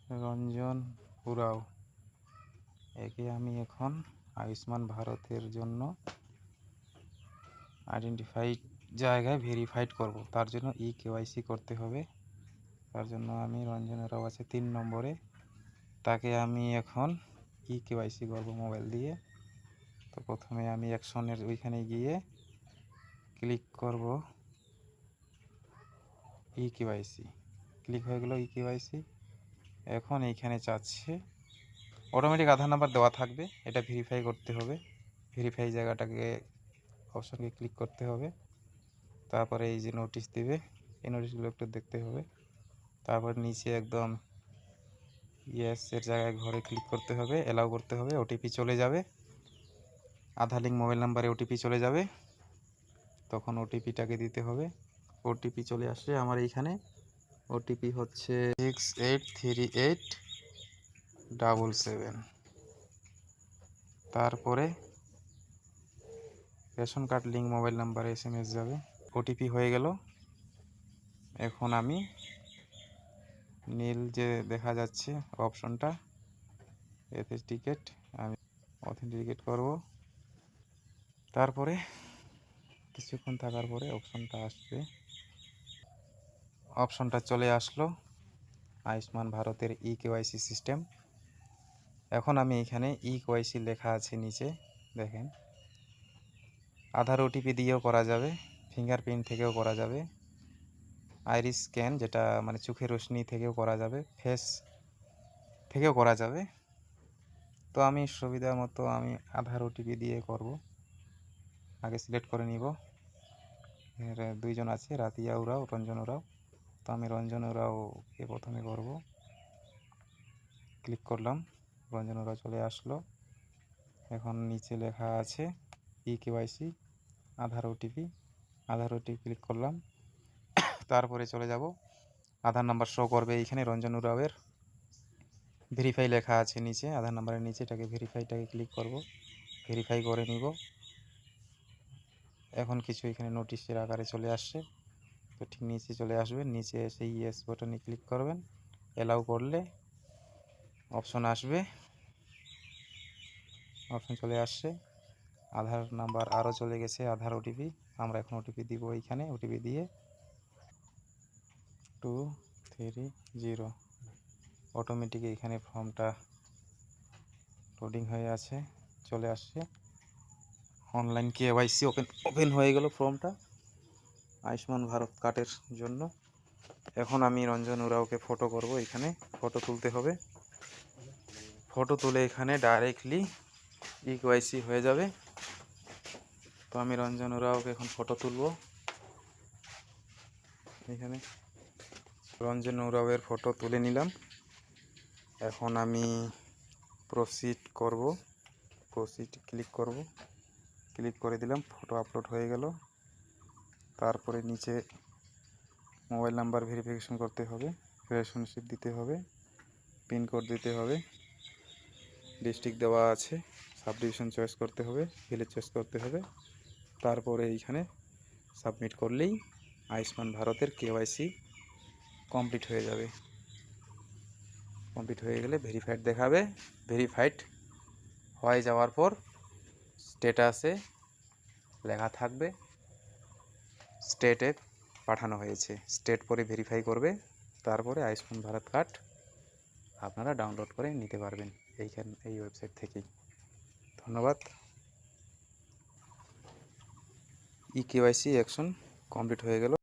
রঞ্জন উরাও, একে আমি এখন আয়ুষ্মান ভারতের জন্য আইডেন্টিফাইড জায়গায় ভেরিফাইড করব। তার জন্য কেওয়াইসি করতে হবে। তার জন্য আমি রঞ্জন উরাও আছে 3 নম্বরে, তাকে আমি এখন কেওয়াইসি করব মোবাইল দিয়ে। তো প্রথমে আমি অ্যাকশনের ওইখানে গিয়ে ক্লিক করব কেওয়াইসি। ক্লিক হয়ে গেল কেওয়াইসি। এখন এইখানে চাচ্ছে অটোমেটিক আধার নাম্বার দেওয়া থাকবে, এটা ভেরিফাই করতে হবে। ভেরিফাই জায়গাটাকে অপশনকে ক্লিক করতে হবে। তারপরে এই যে নোটিশ দিবে, এই নোটিশগুলো একটু দেখতে হবে। তারপর নিচে একদম ইয়েস এর জায়গায় ঘরে ক্লিক করতে হবে, অ্যালাউ করতে হবে। ওটিপি চলে যাবে, আধার লিঙ্ক মোবাইল নাম্বারে ওটিপি চলে যাবে, তখন ওটিপিটাকে দিতে হবে। ওটিপি চলে আসলে আমার এইখানে ওটিপি হচ্ছে 683877। তারপরে রেশন কার্ড লিঙ্ক মোবাইল নাম্বারে SMS যাবে। ওটিপি হয়ে গেল। এখন আমি নীল যে দেখা যাচ্ছে অপশনটা অথেন্টিকেট, আমি অথেন্টিকেট করব। তারপরে কিছুক্ষণ থাকার পরে অপশনটা আসবে, অপশনটা চলে আসলো আয়ুষ্মান ভারতের কেওয়াইসি সিস্টেম। এখন আমি এখানে কেওয়াইসি লেখা আছে নিচে দেখেন। আধার ওটিপি দিয়েও করা যাবে, ফিঙ্গারপ্রিন্ট থেকেও করা যাবে, আইরিস স্ক্যান যেটা মানে চোখের রশ্মি থেকেও করা যাবে, ফেস থেকেও করা যাবে। তো আমি সুবিধা মতো আমি আধার ওটিপি দিয়ে করব। আগে সিলেক্ট করে নিব। এর দুইজন আছে, রাতিয়া উরাও, রঞ্জন উরাও। তো আমি রঞ্জন উরাওকে প্রথমে করব। ক্লিক করলাম, রঞ্জন উরাও চলে আসলো। এখন নিচে লেখা আছে কেওয়াইসি আধার ওটিপি। আধার ওটিপি ক্লিক করলাম। তারপরে চলে যাব, আধার নাম্বার শো করবে এইখানে রঞ্জন উরাওয়ের। ভেরিফাই লেখা আছে নিচে, আধার নাম্বারের নিচে, এটাকে ভেরিফাইটাকে ক্লিক করব, ভেরিফাই করে নিব। এখন কিছু এখানে নোটিশের আকারে চলে আসছে, তো ঠিক নিচে চলে আসবে। নিচে এসে ইয়েস বাটনে ক্লিক করবেন, অ্যালাউ করলে অপশন আসবে। অপশন চলে আসছে, আধার নাম্বার আরও চলে গেছে, আধার ওটিপি। আমরা এখন ওটিপি দিব এইখানে, ওটিপি দিয়ে 230। অটোমেটিক এখানে ফর্মটা লোডিং হয়ে আছে, চলে আসছে। অনলাইন কেওয়াইসি ওপেন হয়ে গেল ফর্মটা আয়ুষ্মান ভারত কার্ডের জন্য। এখন আমি রঞ্জন উরাওকে ফটো করব, এখানে ফটো তুলতে হবে। ফটো তুলে এখানে ডাইরেক্টলি কেওয়াইসি হয়ে যাবে। তো আমি রঞ্জন উরাওকে এখন ফটো তুলব। এখানে রঞ্জন উরাওয়ের ফটো তুলে নিলাম। এখন আমি প্রসিড করব, প্রসিড ক্লিক করব, ক্লিক করে দিলাম, ফটো আপলোড হয়ে গেল। তারপরে নিচে মোবাইল নাম্বার ভেরিফিকেশন করতে হবে, রিলেশনশিপ দিতে হবে, পিনকোড দিতে হবে, ডিস্ট্রিক্ট দেওয়া আছে, সাব ডিভিশন চয়েস করতে হবে, ভিলেজ চয়েস করতে হবে। তারপরে এইখানে সাবমিট করলেই আয়ুষ্মান ভারতের কেওয়াইসি কমপ্লিট হয়ে যাবে। কমপ্লিট হয়ে গেলে ভেরিফাইড দেখাবে। ভেরিফাইড হয়ে যাওয়ার পর স্ট্যাটাসে লেখা থাকবে স্টেটে পাঠানো হয়েছে। স্টেট পরে ভেরিফাই করবে, তারপরে আয়ুষ্মান ভারত কার্ড আপনারা ডাউনলোড করে নিতে পারবেন এই ওয়েবসাইট থেকেই। ধন্যবাদ। কেওয়াইসি অ্যাকশন কমপ্লিট হয়ে গেল।